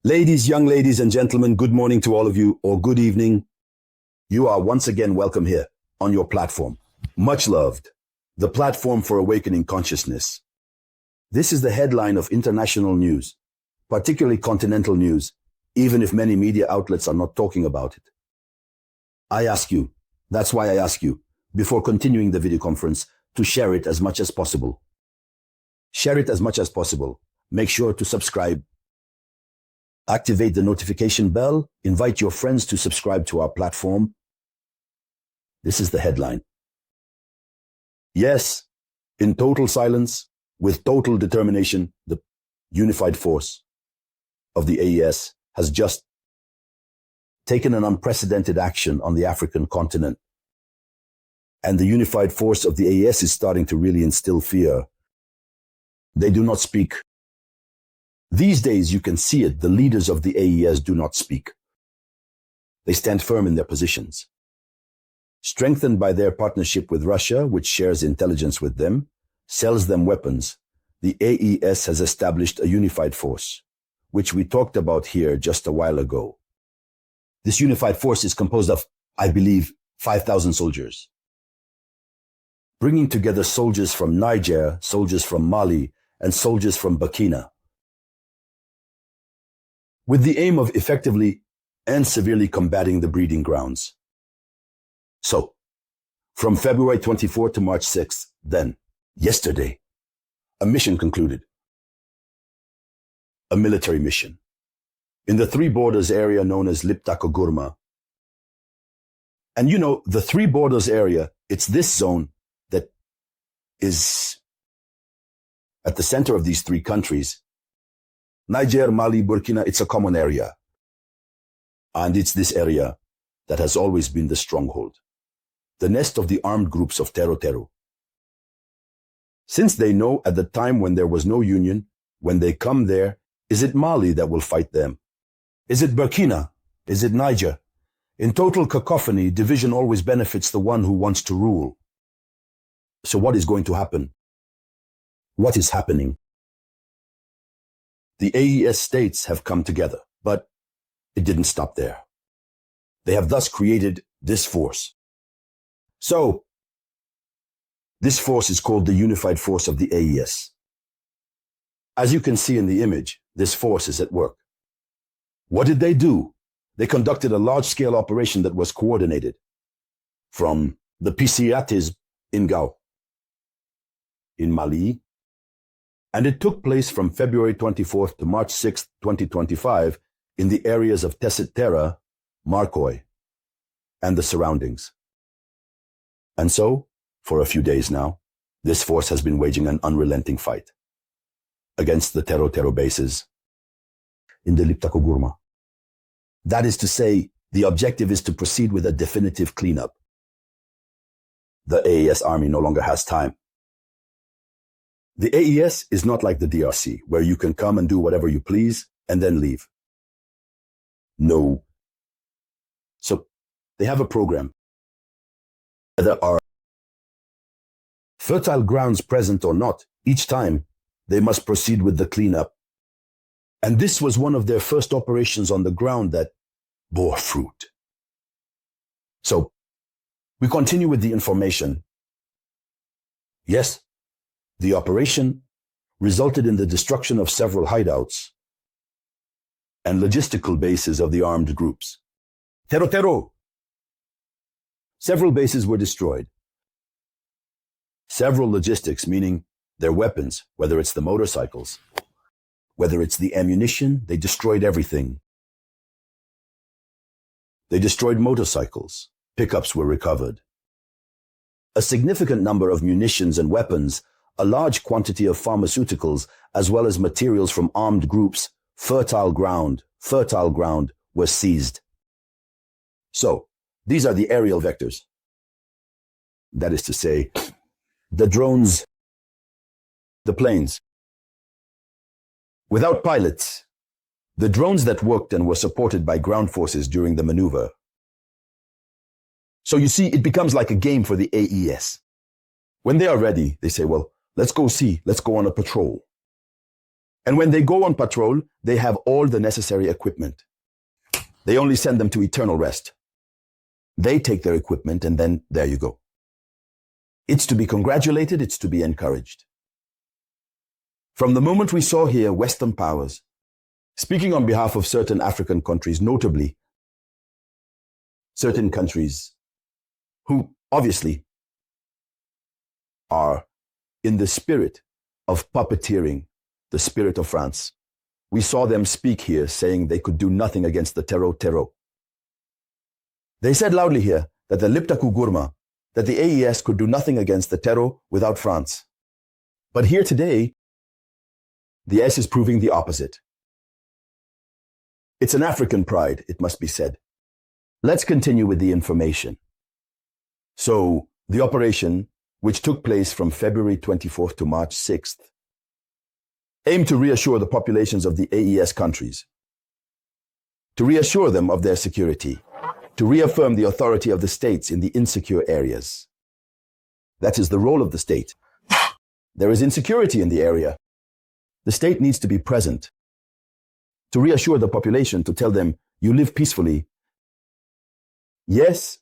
Young ladies and gentlemen, good morning to all of you, or good evening. You are once again welcome here on your platform. Much loved, the platform for awakening consciousness. This is the headline of international news, particularly continental news, even if many media outlets are not talking about it. That's why I ask you, before continuing the video conference, to share it as much as possible. Share it as much as possible. Make sure to subscribe. Activate the notification bell. Invite your friends to subscribe to our platform. This is the headline. Yes, in total silence, with total determination, the unified force of the AES has just taken an unprecedented action on the African continent. And the unified force of the AES is starting to really instill fear. They do not speak. These days, you can see it, the leaders of the AES do not speak. They stand firm in their positions. Strengthened by their partnership with Russia, which shares intelligence with them, sells them weapons, the AES has established a unified force, which we talked about here just a while ago. This unified force is composed of, I believe, 5,000 soldiers, bringing together soldiers from Niger, soldiers from Mali, and soldiers from Burkina, with the aim of effectively and severely combating the breeding grounds. So, from February 24 to March 6th, then, yesterday, a mission concluded. A military mission in the three borders area known as Liptako-Gurma. And you know, the three borders area, it's this zone that is at the center of these three countries. Niger, Mali, Burkina, it's a common area. And it's this area that has always been the stronghold, the nest of the armed groups of Tero. Since they know at the time when there was no union, when they come there, is it Mali that will fight them? Is it Burkina? Is it Niger? In total cacophony, division always benefits the one who wants to rule. So what is going to happen? What is happening? The AES states have come together, but it didn't stop there. They have thus created this force. So, this force is called the Unified Force of the AES. As you can see in the image, this force is at work. What did they do? They conducted a large-scale operation that was coordinated from the Pisiates in Gao, in Mali, and it took place from February 24th to March 6th, 2025, in the areas of Tessit-Tera, Marcoy, and the surroundings. And so, for a few days now, this force has been waging an unrelenting fight against the Tero bases in the Liptako-Gurma. That is to say, the objective is to proceed with a definitive cleanup. The AES army no longer has time. The AES is not like the DRC, where you can come and do whatever you please and then leave. No. So, they have a program. There are fertile grounds present or not, each time they must proceed with the cleanup. And this was one of their first operations on the ground that bore fruit. So, we continue with the information. Yes, the operation resulted in the destruction of several hideouts and logistical bases of the armed groups. Tero! Several bases were destroyed. Several logistics, meaning their weapons, whether it's the motorcycles, whether it's the ammunition, they destroyed everything. They destroyed motorcycles. Pickups were recovered. A significant number of munitions and weapons, a large quantity of pharmaceuticals, as well as materials from armed groups, fertile ground, were seized. So, these are the aerial vectors. That is to say, the drones, the planes. Without pilots, the drones that worked and were supported by ground forces during the maneuver. So you see, it becomes like a game for the AES. When they are ready, they say, well, let's go on a patrol. And when they go on patrol, they have all the necessary equipment. They only send them to eternal rest. They take their equipment and then there you go. It's to be congratulated, it's to be encouraged. From the moment we saw here Western powers, speaking on behalf of certain African countries, notably certain countries who obviously are in the spirit of puppeteering the spirit of France. We saw them speak here saying they could do nothing against the terror. They said loudly here that the Liptako-Gurma, that the AES could do nothing against the terror without France. But here today, the S is proving the opposite. It's an African pride, it must be said. Let's continue with the information. So, the operation, which took place from February 24th to March 6th, aimed to reassure the populations of the AES countries, to reassure them of their security, to reaffirm the authority of the states in the insecure areas. That is the role of the state. There is insecurity in the area. The state needs to be present, to reassure the population, to tell them, you live peacefully. Yes.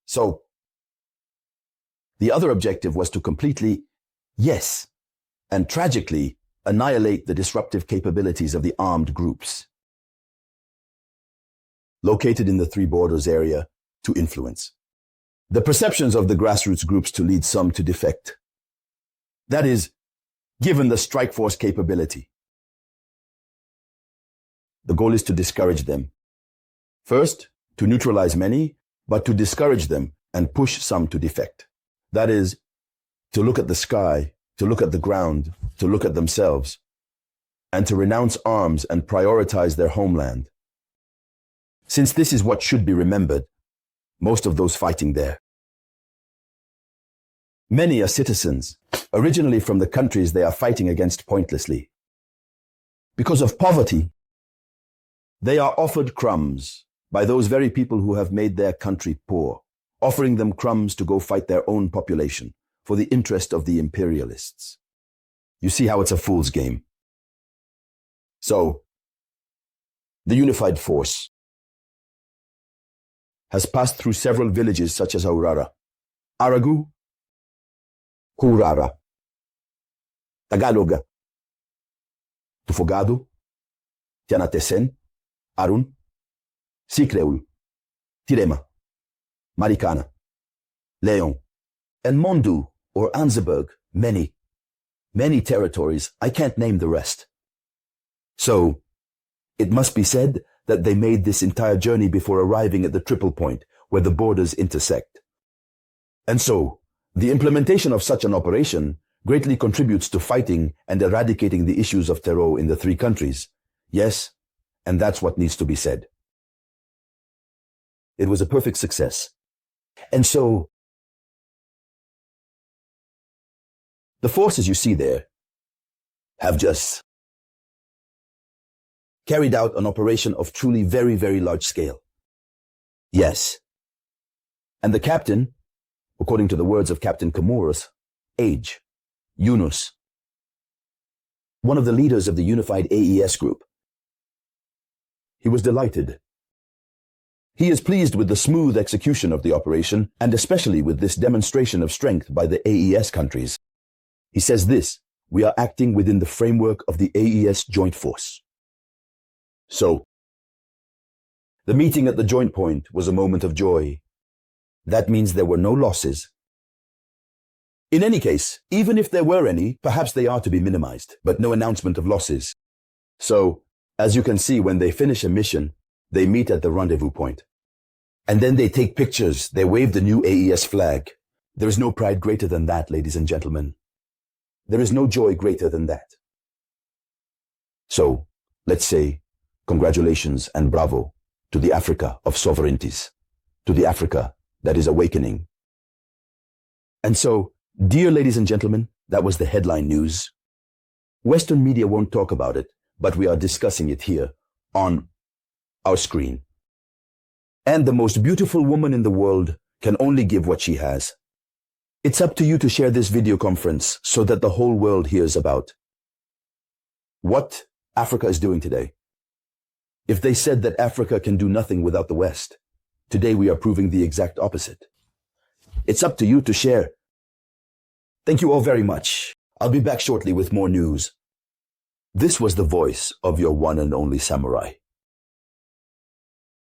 So, the other objective was to completely, yes, and tragically annihilate the disruptive capabilities of the armed groups located in the Three Borders area to influence the perceptions of the grassroots groups to lead some to defect. That is, given the strike force capability. The goal is to discourage them. First, to neutralize many, but to discourage them and push some to defect. That is, to look at the sky, to look at the ground, to look at themselves, and to renounce arms and prioritize their homeland. Since this is what should be remembered, most of those fighting there. Many are citizens, originally from the countries they are fighting against pointlessly. Because of poverty, they are offered crumbs by those very people who have made their country poor, offering them crumbs to go fight their own population for the interest of the imperialists. You see how it's a fool's game. So, the unified force has passed through several villages such as Aurara, Aragu, Hurara, Tagaloga, Tufogado, Tianatesen, Arun, Sikreul, Tirema, Marikana, Leon, and Mondu or Anzeberg, many territories. I can't name the rest. So, it must be said that they made this entire journey before arriving at the triple point where the borders intersect. And so, the implementation of such an operation greatly contributes to fighting and eradicating the issues of terror in the three countries. Yes, and that's what needs to be said. It was a perfect success. And so, the forces you see there have just carried out an operation of truly very, very large scale. Yes. And the captain, according to the words of Captain Kamura's age, Yunus, one of the leaders of the unified AES group, he was delighted. He is pleased with the smooth execution of the operation and especially with this demonstration of strength by the AES countries. He says this, we are acting within the framework of the AES joint force. So, the meeting at the joint point was a moment of joy. That means there were no losses. In any case, even if there were any, perhaps they are to be minimized, but no announcement of losses. So, as you can see, when they finish a mission, they meet at the rendezvous point. And then they take pictures, they wave the new AES flag. There is no pride greater than that, ladies and gentlemen. There is no joy greater than that. So, let's say, congratulations and bravo to the Africa of sovereignties, to the Africa that is awakening. And so, dear ladies and gentlemen, that was the headline news. Western media won't talk about it, but we are discussing it here on our screen. And the most beautiful woman in the world can only give what she has. It's up to you to share this video conference so that the whole world hears about what Africa is doing today. If they said that Africa can do nothing without the West, today we are proving the exact opposite. It's up to you to share. Thank you all very much. I'll be back shortly with more news. This was the voice of your one and only samurai.